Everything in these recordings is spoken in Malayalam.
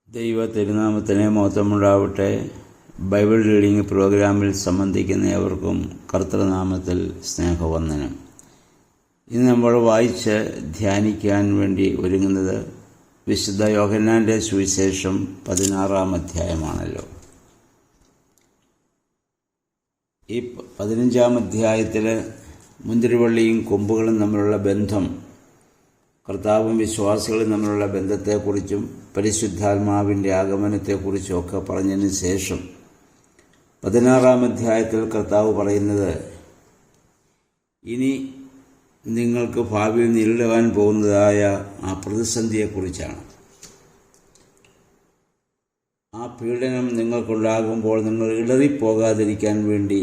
ദൈവ തിരുനാമത്തിന് മഹത്വമുണ്ടാവട്ടെ. ബൈബിൾ റീഡിംഗ് പ്രോഗ്രാമിൽ സംബന്ധിക്കുന്ന ഏവർക്കും കർത്തൃനാമത്തിൽ സ്നേഹവന്ദനം. ഇന്ന് നമ്മൾ വായിച്ച് ധ്യാനിക്കാൻ വേണ്ടി ഒരുങ്ങുന്നത് വിശുദ്ധ യോഹന്നാൻ്റെ സുവിശേഷം 16-ാം അധ്യായമാണല്ലോ. ഈ 15-ാം അധ്യായത്തിൽ മുന്തിരിവള്ളിയും കൊമ്പുകളും തമ്മിലുള്ള ബന്ധം, കർത്താവും വിശ്വാസികളും തമ്മിലുള്ള ബന്ധത്തെക്കുറിച്ചും പരിശുദ്ധാത്മാവിൻ്റെ ആഗമനത്തെക്കുറിച്ചും ഒക്കെ പറഞ്ഞതിന് ശേഷം 16-ാം അധ്യായത്തിൽ കർത്താവ് പറയുന്നത് ഇനി നിങ്ങൾക്ക് ഭാവിയിൽ നേരിടുവാൻ പോകുന്നതായ ആ പ്രതിസന്ധിയെക്കുറിച്ചാണ്. ആ പീഡനം നിങ്ങൾക്കുണ്ടാകുമ്പോൾ നിങ്ങൾ ഇടറിപ്പോകാതിരിക്കാൻ വേണ്ടി,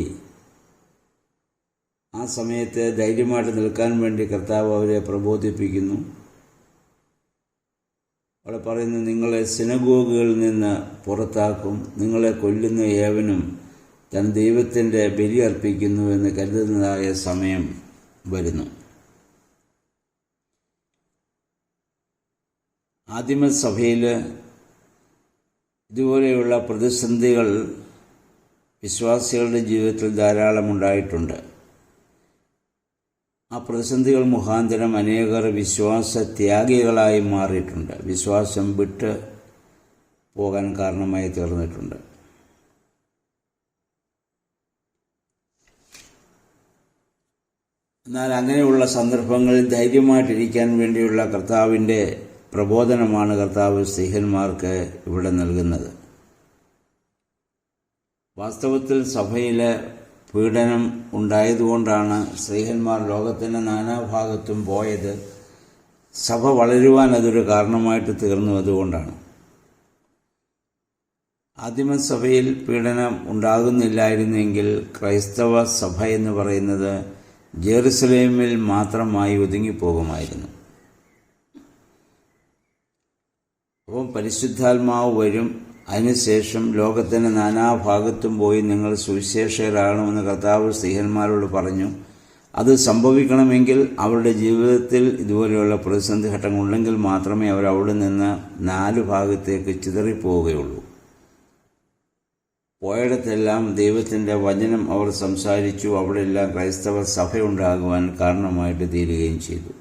ആ സമയത്ത് ധൈര്യമായിട്ട് നിൽക്കാൻ വേണ്ടി കർത്താവ് അവരെ പ്രബോധിപ്പിക്കുന്നു. അവിടെ പറയുന്നു, നിങ്ങളെ സിനഗോഗുകളിൽ നിന്ന് പുറത്താക്കും, നിങ്ങളെ കൊല്ലുന്ന ഏവനും തൻ ദൈവത്തിൻ്റെ ബലി അർപ്പിക്കുന്നു എന്ന് കരുതുന്നതായ സമയം വരുന്നു. ആദിമസഭയിൽ ഇതുപോലെയുള്ള പ്രതിസന്ധികൾ വിശ്വാസികളുടെ ജീവിതത്തിൽ ധാരാളം ഉണ്ടായിട്ടുണ്ട്. ആ പ്രതിസന്ധികൾ മുഖാന്തരം അനേകർ വിശ്വാസത്യാഗികളായി മാറിയിട്ടുണ്ട്, വിശ്വാസം വിട്ട് പോകാൻ കാരണമായി തീർന്നിട്ടുണ്ട്. എന്നാൽ അങ്ങനെയുള്ള സന്ദർഭങ്ങളിൽ ധൈര്യമായിട്ടിരിക്കാൻ വേണ്ടിയുള്ള കർത്താവിൻ്റെ പ്രബോധനമാണ് കർത്താവ് സ്ത്രീഹന്മാർക്ക് ഇവിടെ നൽകുന്നത്. വാസ്തവത്തിൽ സഭയിലെ പീഡനം ഉണ്ടായതുകൊണ്ടാണ് സ്ത്രീഹന്മാർ ലോകത്തിൻ്റെ നാനാഭാഗത്തും പോയത്. സഭ വളരുവാൻ അതൊരു കാരണമായിട്ട് തീർന്നു. അതുകൊണ്ടാണ് ആദിമസഭയിൽ പീഡനം ഉണ്ടാകുന്നില്ലായിരുന്നെങ്കിൽ ക്രൈസ്തവ സഭ എന്ന് പറയുന്നത് ജെറുസലേമിൽ മാത്രമായി ഒതുങ്ങിപ്പോകുമായിരുന്നു. അപ്പം പരിശുദ്ധാത്മാവ് വരും, അതിനുശേഷം ലോകത്തിൻ്റെ നാനാഭാഗത്തും പോയി നിങ്ങൾ സുവിശേഷകരാകണമെന്ന് കർത്താവ് സ്ത്രീഹന്മാരോട് പറഞ്ഞു. അത് സംഭവിക്കണമെങ്കിൽ അവരുടെ ജീവിതത്തിൽ ഇതുപോലെയുള്ള പ്രതിസന്ധി ഘട്ടങ്ങളുണ്ടെങ്കിൽ മാത്രമേ അവർ അവിടെ നിന്ന് 4 ഭാഗത്തേക്ക് ചിതറിപ്പോവുകയുള്ളൂ. പോയിടത്തെല്ലാം ദൈവത്തിൻ്റെ വചനം അവർ സംസാരിച്ചു. അവിടെയെല്ലാം ക്രൈസ്തവ സഭയുണ്ടാകുവാൻ കാരണമായിട്ട് തീരുകയും ചെയ്തു.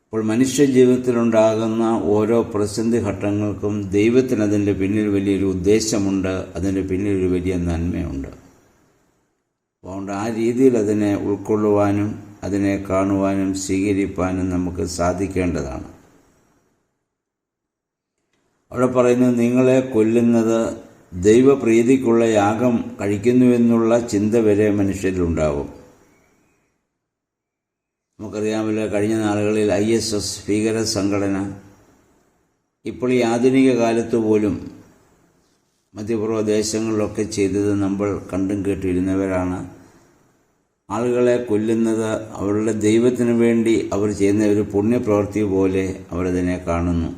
അപ്പോൾ മനുഷ്യ ജീവിതത്തിലുണ്ടാകുന്ന ഓരോ പ്രതിസന്ധി ഘട്ടങ്ങൾക്കും ദൈവത്തിന് അതിൻ്റെ പിന്നിൽ വലിയൊരു ഉദ്ദേശമുണ്ട്, അതിൻ്റെ പിന്നിൽ ഒരു വലിയ നന്മയുണ്ട്. അതുകൊണ്ട് ആ രീതിയിൽ അതിനെ ഉൾക്കൊള്ളുവാനും അതിനെ കാണുവാനും സ്വീകരിപ്പാനും നമുക്ക് സാധിക്കേണ്ടതാണ്. അവിടെ പറയുന്നത്, നിങ്ങളെ കൊല്ലുന്നത് ദൈവപ്രീതിക്കുള്ള യാഗം കഴിക്കുന്നുവെന്നുള്ള ചിന്ത വരെ മനുഷ്യരിലുണ്ടാവും. നമുക്കറിയാമല്ലോ, കഴിഞ്ഞ നാളുകളിൽ ISS ഭീകര സംഘടന ഇപ്പോൾ ഈ ആധുനിക കാലത്ത് പോലും മധ്യപൂർവ്വ ദേശങ്ങളിലൊക്കെ ചെയ്തത് നമ്മൾ കണ്ടും കേട്ടിരുന്നവരാണ്. ആളുകളെ കൊല്ലുന്നത് അവരുടെ ദൈവത്തിന് വേണ്ടി അവർ ചെയ്യുന്ന ഒരു പുണ്യപ്രവൃത്തി പോലെ അവരതിനെ കാണുന്നു.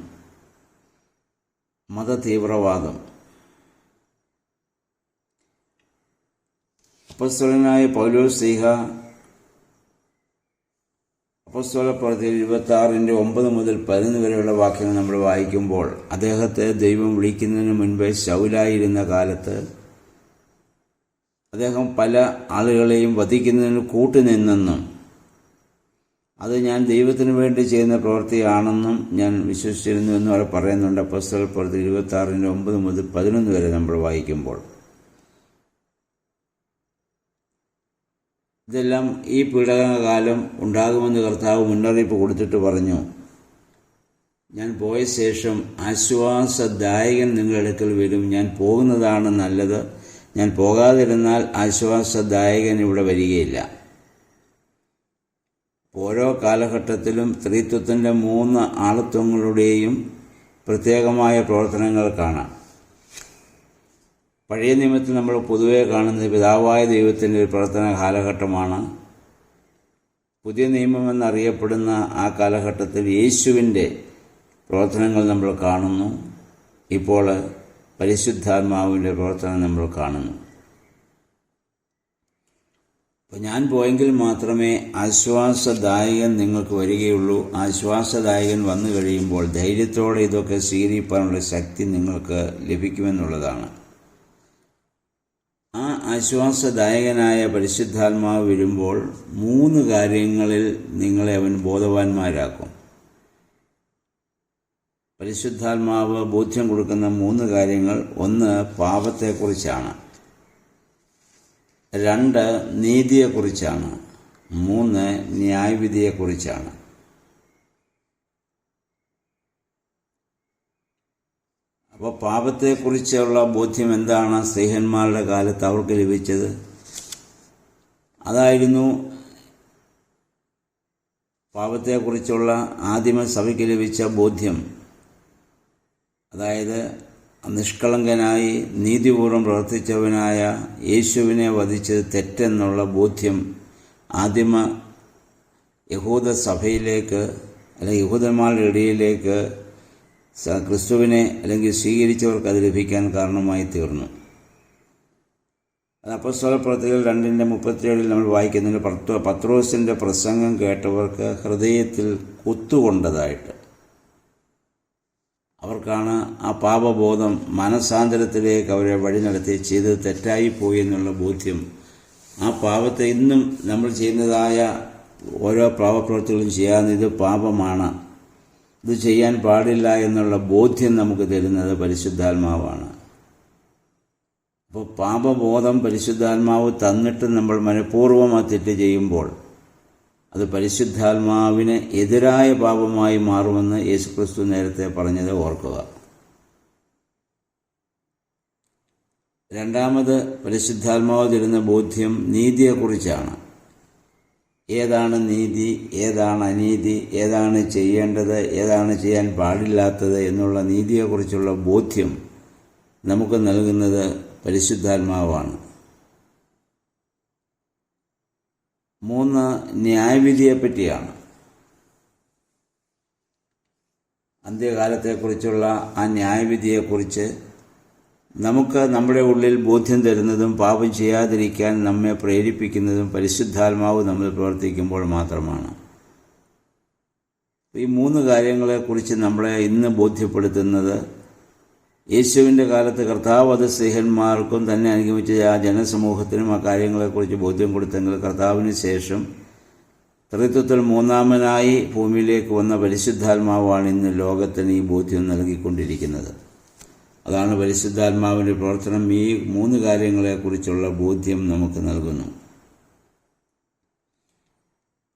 മതതീവ്രവാദം. അപ്പോസ്തലനായ പൗലോസ് ശ്ലീഹ അപ്പോസ്തലപ്രവൃത്തി 26-9 മുതൽ 11 വരെയുള്ള വാക്യങ്ങൾ നമ്മൾ വായിക്കുമ്പോൾ, അദ്ദേഹത്തെ ദൈവം വിളിക്കുന്നതിന് മുൻപേ ശൗലായിരുന്ന കാലത്ത് അദ്ദേഹം പല ആളുകളെയും വധിക്കുന്നതിന് കൂട്ടുനിന്നെന്നും അത് ഞാൻ ദൈവത്തിന് വേണ്ടി ചെയ്യുന്ന പ്രവൃത്തിയാണെന്നും ഞാൻ വിശ്വസിച്ചിരുന്നുവെന്നും അവർ പറയുന്നുണ്ട്. അപ്പോസ്തലപ്രവൃത്തി 26-9 മുതൽ 11 വരെ നമ്മൾ വായിക്കുമ്പോൾ, ഇതെല്ലാം ഈ പീഡനകാലം ഉണ്ടാകുമെന്ന് കർത്താവ് മുന്നറിയിപ്പ് കൊടുത്തിട്ട് പറഞ്ഞു, ഞാൻ പോയ ശേഷം ആശ്വാസദായകൻ നിങ്ങളുടെ അടുക്കൽ വരും. ഞാൻ പോകുന്നതാണ് നല്ലത്. ഞാൻ പോകാതിരുന്നാൽ ആശ്വാസദായകൻ ഇവിടെ വരികയില്ല. ഓരോ കാലഘട്ടത്തിലും ത്രിത്വത്തിൻ്റെ 3 ആളത്വങ്ങളുടെയും പ്രത്യേകമായ പ്രവർത്തനങ്ങൾ കാണാം. പഴയ നിയമത്തിൽ നമ്മൾ പൊതുവെ കാണുന്നത് പിതാവായ ദൈവത്തിൻ്റെ ഒരു പ്രവർത്തന കാലഘട്ടമാണ്. പുതിയ നിയമം എന്നറിയപ്പെടുന്ന ആ കാലഘട്ടത്തിൽ യേശുവിൻ്റെ പ്രവർത്തനങ്ങൾ നമ്മൾ കാണുന്നു. ഇപ്പോൾ പരിശുദ്ധാത്മാവിൻ്റെ പ്രവർത്തനം നമ്മൾ കാണുന്നു. അപ്പോൾ ഞാൻ പോയെങ്കിൽ മാത്രമേ ആശ്വാസദായകൻ നിങ്ങൾക്ക് വരികയുള്ളൂ. ആശ്വാസദായകൻ വന്നു കഴിയുമ്പോൾ ധൈര്യത്തോടെ ഇതൊക്കെ സ്വീകരിക്കാനുള്ള ശക്തി നിങ്ങൾക്ക് ലഭിക്കുമെന്നുള്ളതാണ്. ആ ആശ്വാസദായകനായ പരിശുദ്ധാത്മാവ് വരുമ്പോൾ 3 കാര്യങ്ങളിൽ നിങ്ങളെ അവൻ ബോധവാന്മാരാക്കും. പരിശുദ്ധാത്മാവ് ബോധ്യം കൊടുക്കുന്ന 3 കാര്യങ്ങൾ: 1 പാപത്തെക്കുറിച്ചാണ്, 2 നീതിയെക്കുറിച്ചാണ്, 3 ന്യായവിധിയെക്കുറിച്ചാണ്. അപ്പോൾ പാപത്തെക്കുറിച്ചുള്ള ബോധ്യം എന്താണ് സ്ത്രീഹന്മാരുടെ കാലത്ത് അവർക്ക് ലഭിച്ചത്? അതായിരുന്നു പാപത്തെക്കുറിച്ചുള്ള ആദിമ സഭയ്ക്ക് ലഭിച്ച ബോധ്യം. അതായത് നിഷ്കളങ്കനായി നീതിപൂർവ്വം പ്രവർത്തിച്ചവനായ യേശുവിനെ വധിച്ചത് തെറ്റെന്നുള്ള ബോധ്യം ആദിമ യഹൂദ സഭയിലേക്ക് അല്ലെങ്കിൽ യഹൂദന്മാരുടെ ഇടയിലേക്ക് ക്രിസ്തുവിനെ അല്ലെങ്കിൽ സ്വീകരിച്ചവർക്ക് അത് ലഭിക്കാൻ കാരണമായി തീർന്നു. അത് അപ്പോസ്തലപ്രവൃത്തികൾ 2:37 നമ്മൾ വായിക്കുന്നുണ്ട്. പത്രോസിൻ്റെ പ്രസംഗം കേട്ടവർക്ക് ഹൃദയത്തിൽ കുത്തുകൊണ്ടതായിട്ട് അവർക്കാണ് ആ പാപബോധം മനസാന്തരത്തിലേക്ക് അവരെ വഴി നടത്തി ചെയ്തത് തെറ്റായിപ്പോയി എന്നുള്ള ബോധ്യം. ആ പാപത്തെ ഇന്നും നമ്മൾ ചെയ്യുന്നതായ ഓരോ പാപപ്രവൃത്തികളും ചെയ്യാൻ ഇത് പാപമാണ്, ഇത് ചെയ്യാൻ പാടില്ല എന്നുള്ള ബോധ്യം നമുക്ക് തരുന്നത് പരിശുദ്ധാത്മാവാണ്. അപ്പോൾ പാപബോധം പരിശുദ്ധാത്മാവ് തന്നിട്ട് നമ്മൾ മനഃപൂർവ്വം ആ തെറ്റ് ചെയ്യുമ്പോൾ അത് പരിശുദ്ധാത്മാവിന് എതിരായ പാപമായി മാറുമെന്ന് യേശുക്രിസ്തു നേരത്തെ പറഞ്ഞത് ഓർക്കുക. 2 പരിശുദ്ധാത്മാവ് തരുന്ന ബോധ്യം നീതിയെക്കുറിച്ചാണ്. ഏതാണ് നീതി, ഏതാണ് അനീതി, ഏതാണ് ചെയ്യേണ്ടത്, ഏതാണ് ചെയ്യാൻ പാടില്ലാത്തത് എന്നുള്ള നീതിയെക്കുറിച്ചുള്ള ബോധ്യം നമുക്ക് നൽകുന്നത് പരിശുദ്ധാത്മാവാണ്. 3 ന്യായവിധിയെപ്പറ്റിയാണ്. അന്ത്യകാലത്തെക്കുറിച്ചുള്ള ആ ന്യായവിധിയെക്കുറിച്ച് നമുക്ക് നമ്മുടെ ഉള്ളിൽ ബോധ്യം തരുന്നതും പാപം ചെയ്യാതിരിക്കാൻ നമ്മെ പ്രേരിപ്പിക്കുന്നതും പരിശുദ്ധാത്മാവ് നമ്മൾ പ്രവർത്തിക്കുമ്പോൾ മാത്രമാണ്. ഈ 3 കാര്യങ്ങളെക്കുറിച്ച് നമ്മളെ ഇന്ന് ബോധ്യപ്പെടുത്തുന്നത് യേശുവിൻ്റെ കാലത്ത് കർത്താവ് അത് സ്ത്രീഹന്മാർക്കും തന്നെ അനുഗമിച്ച ആ ജനസമൂഹത്തിനും ആ കാര്യങ്ങളെക്കുറിച്ച് ബോധ്യം കൊടുത്തെങ്കിൽ കർത്താവിന് ശേഷം ത്രിത്വത്തിൽ 3ാമനായി ഭൂമിയിലേക്ക് വന്ന പരിശുദ്ധാത്മാവാണ് ഇന്ന് ലോകത്തിന് ഈ ബോധ്യം നൽകിക്കൊണ്ടിരിക്കുന്നത്. അതാണ് പരിശുദ്ധാത്മാവിൻ്റെ പ്രവർത്തനം. ഈ 3 കാര്യങ്ങളെക്കുറിച്ചുള്ള ബോധ്യം നമുക്ക് നൽകുന്നു.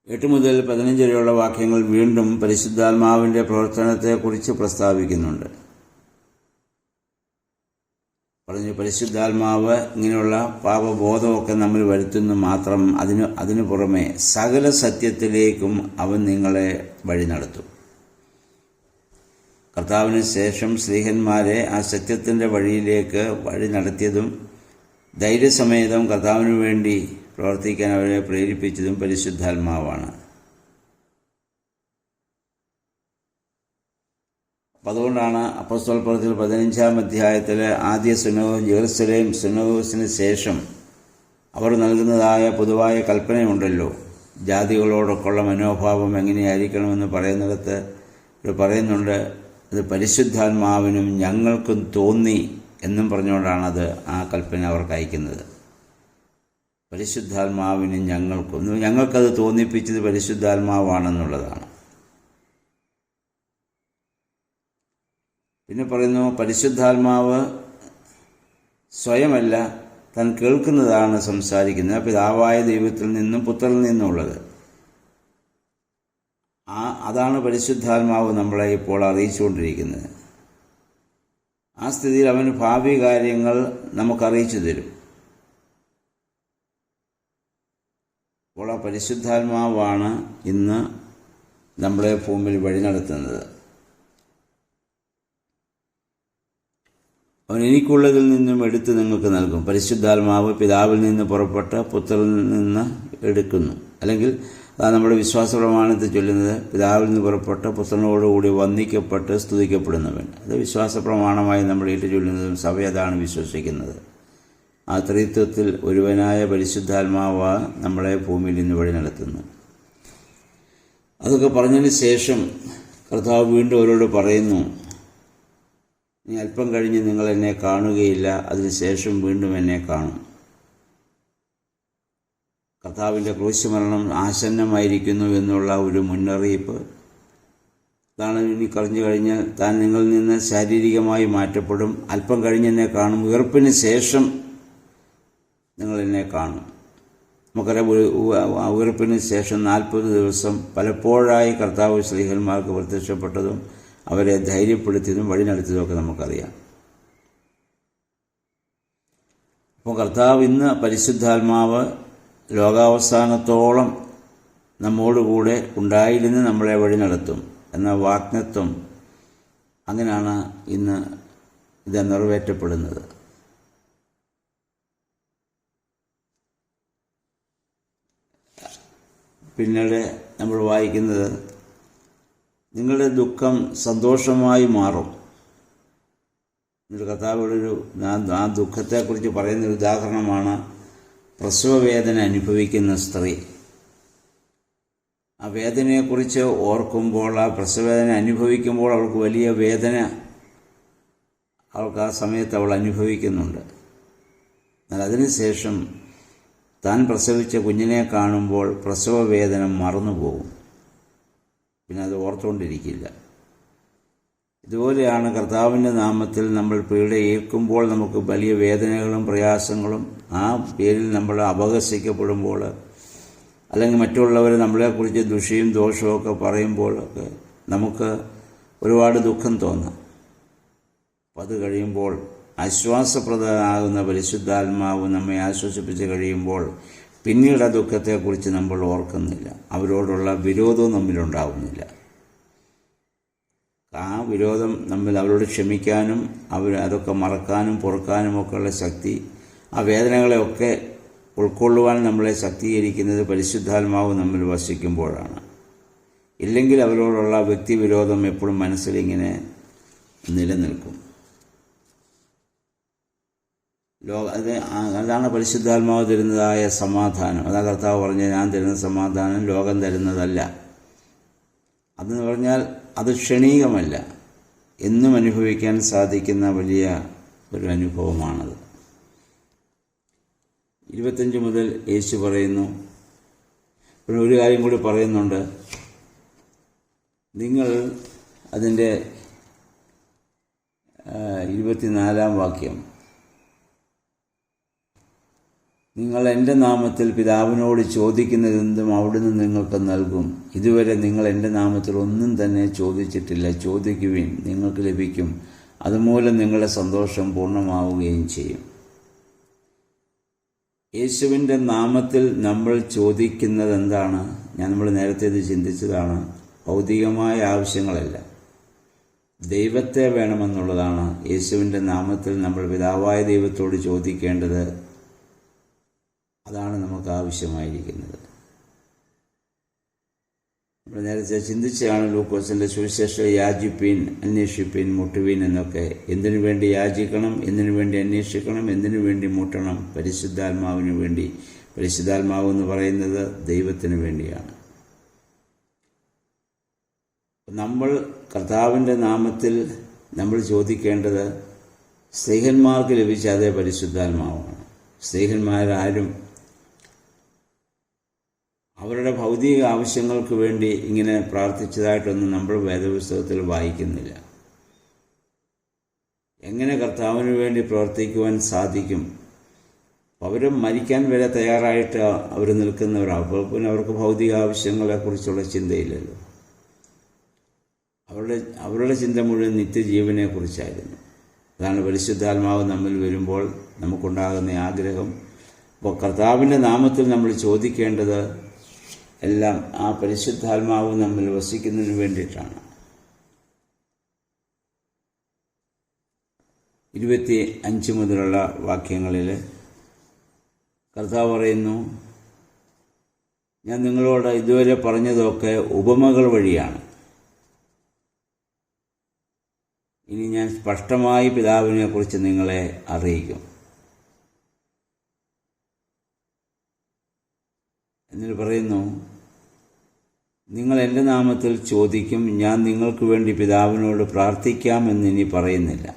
8 മുതൽ 15 വരെയുള്ള വാക്യങ്ങൾ വീണ്ടും പരിശുദ്ധാത്മാവിൻ്റെ പ്രവർത്തനത്തെക്കുറിച്ച് പ്രസ്താവിക്കുന്നുണ്ട്. പറഞ്ഞു, പരിശുദ്ധാത്മാവ് ഇങ്ങനെയുള്ള പാപബോധമൊക്കെ നമ്മൾ വരുത്തുന്നു മാത്രം, അതിനു പുറമെ സകല സത്യത്തിലേക്കും അവൻ നിങ്ങളെ വഴി നടത്തും. കർത്താവിന് ശേഷം സ്ത്രീഹന്മാരെ ആ സത്യത്തിൻ്റെ വഴിയിലേക്ക് വഴി നടത്തിയതും ധൈര്യസമേതം കർത്താവിന് വേണ്ടി പ്രവർത്തിക്കാൻ അവരെ പ്രേരിപ്പിച്ചതും പരിശുദ്ധാത്മാവാണ്. അപ്പം അതുകൊണ്ടാണ് അപ്പോസ്തലപ്രവൃത്തികൾ 15-ാം അധ്യായത്തിലെ ആദ്യ ജെറുസലേം സുനഗോഗിന് ശേഷം അവർ നൽകുന്നതായ പൊതുവായ കൽപ്പനയുണ്ടല്ലോ, ജാതികളോടൊക്കെയുള്ള മനോഭാവം എങ്ങനെയായിരിക്കണമെന്ന് പറയുന്നിടത്ത് പറയുന്നുണ്ട്, അത് പരിശുദ്ധാത്മാവിനും ഞങ്ങൾക്കും തോന്നി എന്നും പറഞ്ഞുകൊണ്ടാണത് ആ കൽപ്പന അവർക്ക് അയക്കുന്നത്. പരിശുദ്ധാത്മാവിനും ഞങ്ങൾക്കത് തോന്നിപ്പിച്ചത് പരിശുദ്ധാത്മാവാണെന്നുള്ളതാണ്. പിന്നെ പറയുന്നു, പരിശുദ്ധാത്മാവ് സ്വയമല്ല, താൻ കേൾക്കുന്നതാണ് സംസാരിക്കുന്നത്. പിതാവായ ദൈവത്തിൽ നിന്നും പുത്രനിൽ നിന്നുമുള്ളത്. അതാണ് പരിശുദ്ധാത്മാവ് നമ്മളെ ഇപ്പോൾ അറിയിച്ചുകൊണ്ടിരിക്കുന്നത്. ആ സ്ഥിതിയിൽ അവൻ ഭാവി കാര്യങ്ങൾ നമുക്കറിയിച്ചു തരും. അപ്പോൾ ആ പരിശുദ്ധാത്മാവാണ് ഇന്ന് നമ്മളെ ഭൂമിയിൽ വഴി നടത്തുന്നത്. അവൻ എനിക്കുള്ളതിൽ നിന്നും എടുത്ത് നിങ്ങൾക്ക് നൽകും. പരിശുദ്ധാത്മാവ് പിതാവിൽ നിന്ന് പുറപ്പെട്ട് പുത്രനിൽ നിന്ന് എടുക്കുന്നു. അല്ലെങ്കിൽ അതാണ് നമ്മുടെ വിശ്വാസ പ്രമാണത്തിൽ ചൊല്ലുന്നത്, പിതാവിൽ നിന്ന് പുറപ്പെട്ട് പുത്രനോടുകൂടി വന്ദിക്കപ്പെട്ട് സ്തുതിക്കപ്പെടുന്നവൻ. അത് വിശ്വാസ പ്രമാണമായി നമ്മൾ ഏറ്റു ചൊല്ലുന്നതും സഭ അതാണ് വിശ്വസിക്കുന്നത്. ആ ത്രിത്വത്തിൽ ഒരുവനായ പരിശുദ്ധാത്മാവ് നമ്മളെ ഭൂമിയിൽ ഇന്ന് വഴി നടത്തുന്നു. അതൊക്കെ പറഞ്ഞതിന് ശേഷം കർത്താവ് വീണ്ടും അവരോട് പറയുന്നു, ഇനി അല്പം കഴിഞ്ഞ് നിങ്ങൾ എന്നെ കാണുകയില്ല, അതിനുശേഷം വീണ്ടും എന്നെ കാണും. കർത്താവിൻ്റെ ക്രൂശുമരണം ആസന്നമായിരിക്കുന്നു എന്നുള്ള ഒരു മുന്നറിയിപ്പ്. അതാണ് ഇനി കഴിഞ്ഞു കഴിഞ്ഞാൽ താൻ നിങ്ങളിൽ നിന്ന് ശാരീരികമായി മാറ്റപ്പെടും, അല്പം കഴിഞ്ഞ് എന്നെ കാണും, ഉയർപ്പിന് ശേഷം നിങ്ങൾ എന്നെ കാണും. നമുക്കറിയാം, ഉയർപ്പിന് ശേഷം 40 ദിവസം പലപ്പോഴായി കർത്താവ് ശ്ലീഹന്മാർക്ക് പ്രത്യക്ഷപ്പെട്ടതും അവരെ ധൈര്യപ്പെടുത്തിയതും വഴി നടത്തിയതുമൊക്കെ നമുക്കറിയാം. അപ്പോൾ കർത്താവ് ഇന്ന് പരിശുദ്ധാത്മാവ് ലോകാവസാനത്തോളം നമ്മോടുകൂടെ ഉണ്ടായിരുന്ന് നമ്മളെ വഴി നടത്തും എന്ന വാഗ്ദത്തം, അങ്ങനെയാണ് ഇന്ന് ഇത് നിറവേറ്റപ്പെടുന്നത്. പിന്നീട് നമ്മൾ വായിക്കുന്നത്, നിങ്ങളുടെ ദുഃഖം സന്തോഷമായി മാറും. കർത്താവുള്ളൊരു ആ ദുഃഖത്തെക്കുറിച്ച് പറയുന്നൊരു ഉദാഹരണമാണ് പ്രസവവേദന അനുഭവിക്കുന്ന സ്ത്രീ. ആ വേദനയെക്കുറിച്ച് ഓർക്കുമ്പോൾ, ആ പ്രസവവേദന അനുഭവിക്കുമ്പോൾ അവൾക്ക് വലിയ വേദന അവൾക്ക് ആ സമയത്ത് അവൾ അനുഭവിക്കുന്നുണ്ട്. എന്നാൽ അതിനുശേഷം താൻ പ്രസവിച്ച കുഞ്ഞിനെ കാണുമ്പോൾ പ്രസവവേദന മറന്നുപോകും, പിന്നെ അത് ഓർത്തുകൊണ്ടിരിക്കില്ല. ഇതുപോലെയാണ് കർത്താവിൻ്റെ നാമത്തിൽ നമ്മൾ പീഡ ഏൽക്കുമ്പോൾ നമുക്ക് വലിയ വേദനകളും പ്രയാസങ്ങളും, ആ പേരിൽ നമ്മൾ അപഹസിക്കപ്പെടുമ്പോൾ, അല്ലെങ്കിൽ മറ്റുള്ളവർ നമ്മളെക്കുറിച്ച് ദുഷിയും ദോഷവും ഒക്കെ പറയുമ്പോഴൊക്കെ നമുക്ക് ഒരുപാട് ദുഃഖം തോന്നാം. അപ്പം അത് കഴിയുമ്പോൾ ആശ്വാസപ്രദമാകുന്ന പരിശുദ്ധാത്മാവ് നമ്മെ ആശ്വസിപ്പിച്ച് കഴിയുമ്പോൾ പിന്നീട് ആ ദുഃഖത്തെക്കുറിച്ച് നമ്മൾ ഓർക്കുന്നില്ല, അവരോടുള്ള വിരോധവും നമ്മിലുണ്ടാവുന്നില്ല. ആ വിരോധം നമ്മിൽ അവരോട് ക്ഷമിക്കാനും അതൊക്കെ മറക്കാനും പൊറുക്കാനുമൊക്കെയുള്ള ശക്തി, ആ വേദനകളെയൊക്കെ ഉൾക്കൊള്ളുവാൻ നമ്മളെ ശക്തീകരിക്കുന്നത് പരിശുദ്ധാത്മാവ് നമ്മിൽ വസിക്കുമ്പോഴാണ്. ഇല്ലെങ്കിൽ അവരോടുള്ള വ്യക്തിവിരോധം എപ്പോഴും മനസ്സിലിങ്ങനെ നിലനിൽക്കും. അതാണ് പരിശുദ്ധാത്മാവ് തരുന്നതായ സമാധാനം. അതാ കർത്താവ് പറഞ്ഞ, ഞാൻ തരുന്ന സമാധാനം ലോകം തരുന്നതല്ല. അതെന്ന് പറഞ്ഞാൽ അത് ക്ഷണികമല്ല, എന്നും അനുഭവിക്കാൻ സാധിക്കുന്ന വലിയ ഒരു അനുഭവമാണത്. 25 മുതൽ യേശു പറയുന്നു. പിന്നെ ഒരു കാര്യം കൂടി പറയുന്നുണ്ട്, നിങ്ങൾ അതിൻ്റെ 24-ാം വാക്യം, നിങ്ങൾ എൻ്റെ നാമത്തിൽ പിതാവിനോട് ചോദിക്കുന്നതെന്തും അവിടുന്ന് നിങ്ങൾക്ക് നൽകും. ഇതുവരെ നിങ്ങൾ എൻ്റെ നാമത്തിൽ ഒന്നും തന്നെ ചോദിച്ചിട്ടില്ല. ചോദിക്കുവിൻ, നിങ്ങൾക്ക് ലഭിക്കും. അതുമൂലം നിങ്ങളുടെ സന്തോഷം പൂർണ്ണമാവുകയും ചെയ്യും. യേശുവിൻ്റെ നാമത്തിൽ നമ്മൾ ചോദിക്കുന്നത് എന്താണ്? നമ്മൾ നേരത്തെ ഇത് ചിന്തിച്ചതാണ്. ഭൗതികമായ ആവശ്യങ്ങളല്ല, ദൈവത്തെ വേണമെന്നുള്ളതാണ്. യേശുവിൻ്റെ നാമത്തിൽ നമ്മൾ പിതാവായ ദൈവത്തോട് ചോദിക്കേണ്ടത് അതാണ് നമുക്ക് ആവശ്യമായിരിക്കുന്നത്. നമ്മൾ നേരത്തെ ചിന്തിച്ചാണ് ലൂക്കോസിൻ്റെ സുവിശേഷം, യാചിപ്പീൻ, അന്വേഷിപ്പീൻ, മുട്ടുവീൻ എന്നൊക്കെ. എന്തിനു വേണ്ടി യാചിക്കണം, എന്തിനു വേണ്ടി അന്വേഷിക്കണം, എന്തിനു വേണ്ടി മുട്ടണം? പരിശുദ്ധാത്മാവിന് വേണ്ടി. പരിശുദ്ധാത്മാവ് എന്ന് പറയുന്നത് ദൈവത്തിന് വേണ്ടിയാണ്. നമ്മൾ കർത്താവിൻ്റെ നാമത്തിൽ നമ്മൾ ചോദിക്കേണ്ടത് സ്ത്രീഹന്മാർക്ക് ലഭിച്ച അതേ പരിശുദ്ധാത്മാവാണ്. സ്ത്രീഹന്മാരാരും അവരുടെ ഭൗതിക ആവശ്യങ്ങൾക്ക് വേണ്ടി ഇങ്ങനെ പ്രാർത്ഥിച്ചതായിട്ടൊന്നും നമ്മൾ വേദപുസ്തകത്തിൽ വായിക്കുന്നില്ല. എങ്ങനെ കർത്താവിന് വേണ്ടി പ്രവർത്തിക്കുവാൻ സാധിക്കും? അവർ മരിക്കാൻ വരെ തയ്യാറായിട്ട് അവർ നിൽക്കുന്നവരാണ്. അപ്പോൾ പിന്നെ അവർക്ക് ഭൗതിക ആവശ്യങ്ങളെക്കുറിച്ചുള്ള ചിന്തയില്ലല്ലോ. അവരുടെ ചിന്ത മുഴുവൻ നിത്യജീവനെക്കുറിച്ചായിരുന്നു. അതാണ് പരിശുദ്ധാത്മാവ് നമ്മിൽ വരുമ്പോൾ നമുക്കുണ്ടാകുന്ന ആഗ്രഹം. അപ്പോൾ കർത്താവിൻ്റെ നാമത്തിൽ നമ്മൾ ചോദിക്കേണ്ടത് എല്ലാം ആ പരിശുദ്ധാത്മാവ് നമ്മിൽ വസിക്കുന്നതിന് വേണ്ടിയിട്ടാണ്. 25 മുതലുള്ള വാക്യങ്ങളിൽ കർത്താവ് പറയുന്നു, ഞാൻ നിങ്ങളോട് ഇതുവരെ പറഞ്ഞതൊക്കെ ഉപമകൾ വഴിയാണ്. ഇനി ഞാൻ സ്പഷ്ടമായി പിതാവിനെക്കുറിച്ച് നിങ്ങളെ അറിയിക്കും. പറയുന്നു, നിങ്ങൾ എൻ്റെ നാമത്തിൽ ചോദിക്കും, ഞാൻ നിങ്ങൾക്ക് വേണ്ടി പിതാവിനോട് പ്രാർത്ഥിക്കാമെന്ന് ഇനി പറയുന്നില്ല.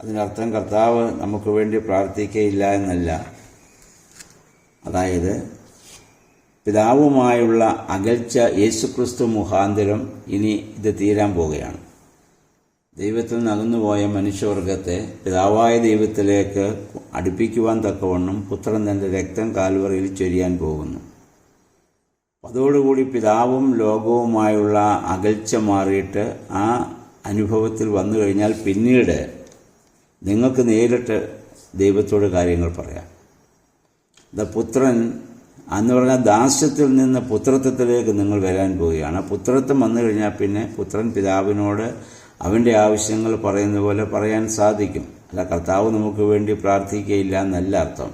അതിനർത്ഥം കർത്താവ് നമുക്ക് വേണ്ടി പ്രാർത്ഥിക്കയില്ല എന്നല്ല. അതായത് പിതാവുമായുള്ള അകൽച്ച യേശുക്രിസ്തു മുഖാന്തരം ഇനി ഇത് തീരാൻ പോകുകയാണ്. ദൈവത്തിൽ നിന്ന് അകന്നുപോയ മനുഷ്യവർഗത്തെ പിതാവായ ദൈവത്തിലേക്ക് അടുപ്പിക്കുവാൻ തക്കവണ്ണം പുത്രൻ തൻ്റെ രക്തം കാൽവറിയിൽ ചൊരിയാൻ പോകുന്നു. അതോടുകൂടി പിതാവും ലോകവുമായുള്ള അകൽച്ച മാറിയിട്ട് ആ അനുഭവത്തിൽ വന്നു കഴിഞ്ഞാൽ പിന്നീട് നിങ്ങൾക്ക് നേരിട്ട് ദൈവത്തോട് കാര്യങ്ങൾ പറയാം. പുത്രൻ എന്ന് പറഞ്ഞാൽ ദാസ്യത്തിൽ നിന്ന് പുത്രത്വത്തിലേക്ക് നിങ്ങൾ വരാൻ പോവുകയാണ്. പുത്രത്വം വന്നു കഴിഞ്ഞാൽ പിന്നെ പുത്രൻ പിതാവിനോട് അവൻ്റെ ആവശ്യങ്ങൾ പറയുന്ന പോലെ പറയാൻ സാധിക്കും. അല്ല കർത്താവ് നമുക്ക് വേണ്ടി പ്രാർത്ഥിക്കുകയില്ല എന്നല്ല അർത്ഥം.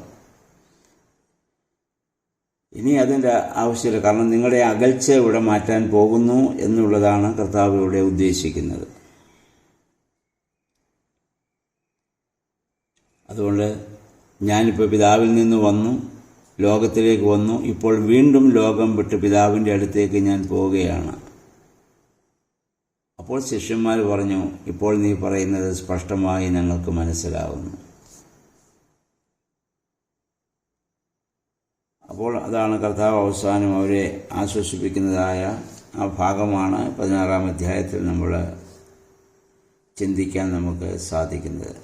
ഇനി അതിൻ്റെ ആവശ്യമില്ല. കാരണം നിങ്ങളുടെ അകൽച്ച ഇവിടെ മാറ്റാൻ പോകുന്നു എന്നുള്ളതാണ് കർത്താവ് ഇവിടെ ഉദ്ദേശിക്കുന്നത്. അതുകൊണ്ട് ഞാനിപ്പോൾ പിതാവിൽ നിന്ന് വന്നു, ലോകത്തിലേക്ക് വന്നു, ഇപ്പോൾ വീണ്ടും ലോകം വിട്ട് പിതാവിൻ്റെ അടുത്തേക്ക് ഞാൻ പോവുകയാണ്. അപ്പോൾ ശിഷ്യന്മാർ പറഞ്ഞു, ഇപ്പോൾ നീ പറയുന്നത് സ്പഷ്ടമായി ഞങ്ങൾക്ക് മനസ്സിലാവുന്നു. അപ്പോൾ അതാണ് കർത്താവ് അവസാനം അവരെ ആശ്വസിപ്പിക്കുന്നതായ ആ ഭാഗമാണ് 16-ാം അധ്യായത്തിൽ നമ്മൾ ചിന്തിക്കാൻ നമുക്ക് സാധിക്കുന്നത്.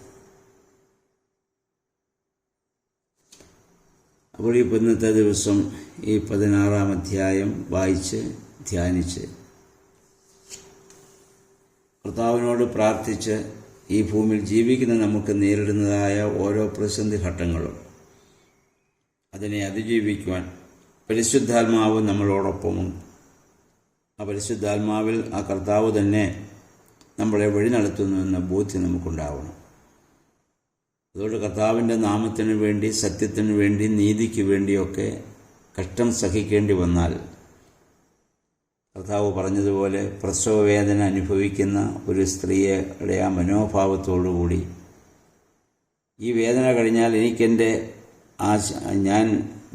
അപ്പോൾ ഈ ഇന്നത്തെ ദിവസം ഈ 16-ാം അധ്യായം വായിച്ച് ധ്യാനിച്ച് കർത്താവിനോട് പ്രാർത്ഥിച്ച് ഈ ഭൂമിയിൽ ജീവിക്കുന്ന നമുക്ക് നേരിടുന്നതായ ഓരോ പ്രതിസന്ധി ഘട്ടങ്ങളും അതിനെ അതിജീവിക്കുവാൻ പരിശുദ്ധാത്മാവ് നമ്മളോടൊപ്പമുണ്ട്. ആ പരിശുദ്ധാത്മാവിൽ ആ കർത്താവ് തന്നെ നമ്മളെ വഴി നടത്തുന്നുവെന്ന ബോധ്യം നമുക്കുണ്ടാവണം. അതുകൊണ്ട് കർത്താവിൻ്റെ നാമത്തിന് വേണ്ടി, സത്യത്തിന് വേണ്ടി, നീതിക്ക് വേണ്ടിയൊക്കെ കഷ്ടം സഹിക്കേണ്ടി വന്നാൽ കർത്താവ് പറഞ്ഞതുപോലെ പ്രസവവേദന അനുഭവിക്കുന്ന ഒരു സ്ത്രീയുടെ ആ മനോഭാവത്തോടുകൂടി ഈ വേദന കഴിഞ്ഞാൽ എനിക്കെൻ്റെ ഞാൻ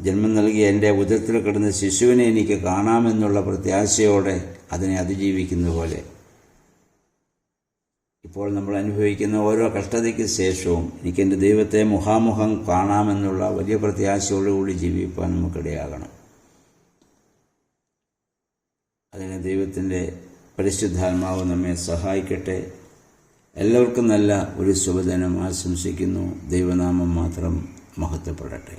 ജന്മം നൽകിയ എൻ്റെ ഉദരത്തിൽ കിടന്ന ശിശുവിനെ എനിക്ക് കാണാമെന്നുള്ള പ്രത്യാശയോടെ അതിനെ അതിജീവിക്കുന്ന പോലെ ഇപ്പോൾ നമ്മൾ അനുഭവിക്കുന്ന ഓരോ കഷ്ടതയ്ക്ക് ശേഷവും എനിക്കെൻ്റെ ദൈവത്തെ മുഖാമുഖം കാണാമെന്നുള്ള വലിയ പ്രത്യാശയോടുകൂടി ജീവിക്കാൻ നമുക്കിടയാകണം. അതിന് ദൈവത്തിൻ്റെ പരിശുദ്ധാത്മാവ് നമ്മെ സഹായിക്കട്ടെ. എല്ലാവർക്കും നല്ല ഒരു ശുഭദിനം ആശംസിക്കുന്നു. ദൈവനാമം മാത്രം മഹത്വപ്പെടട്ടെ.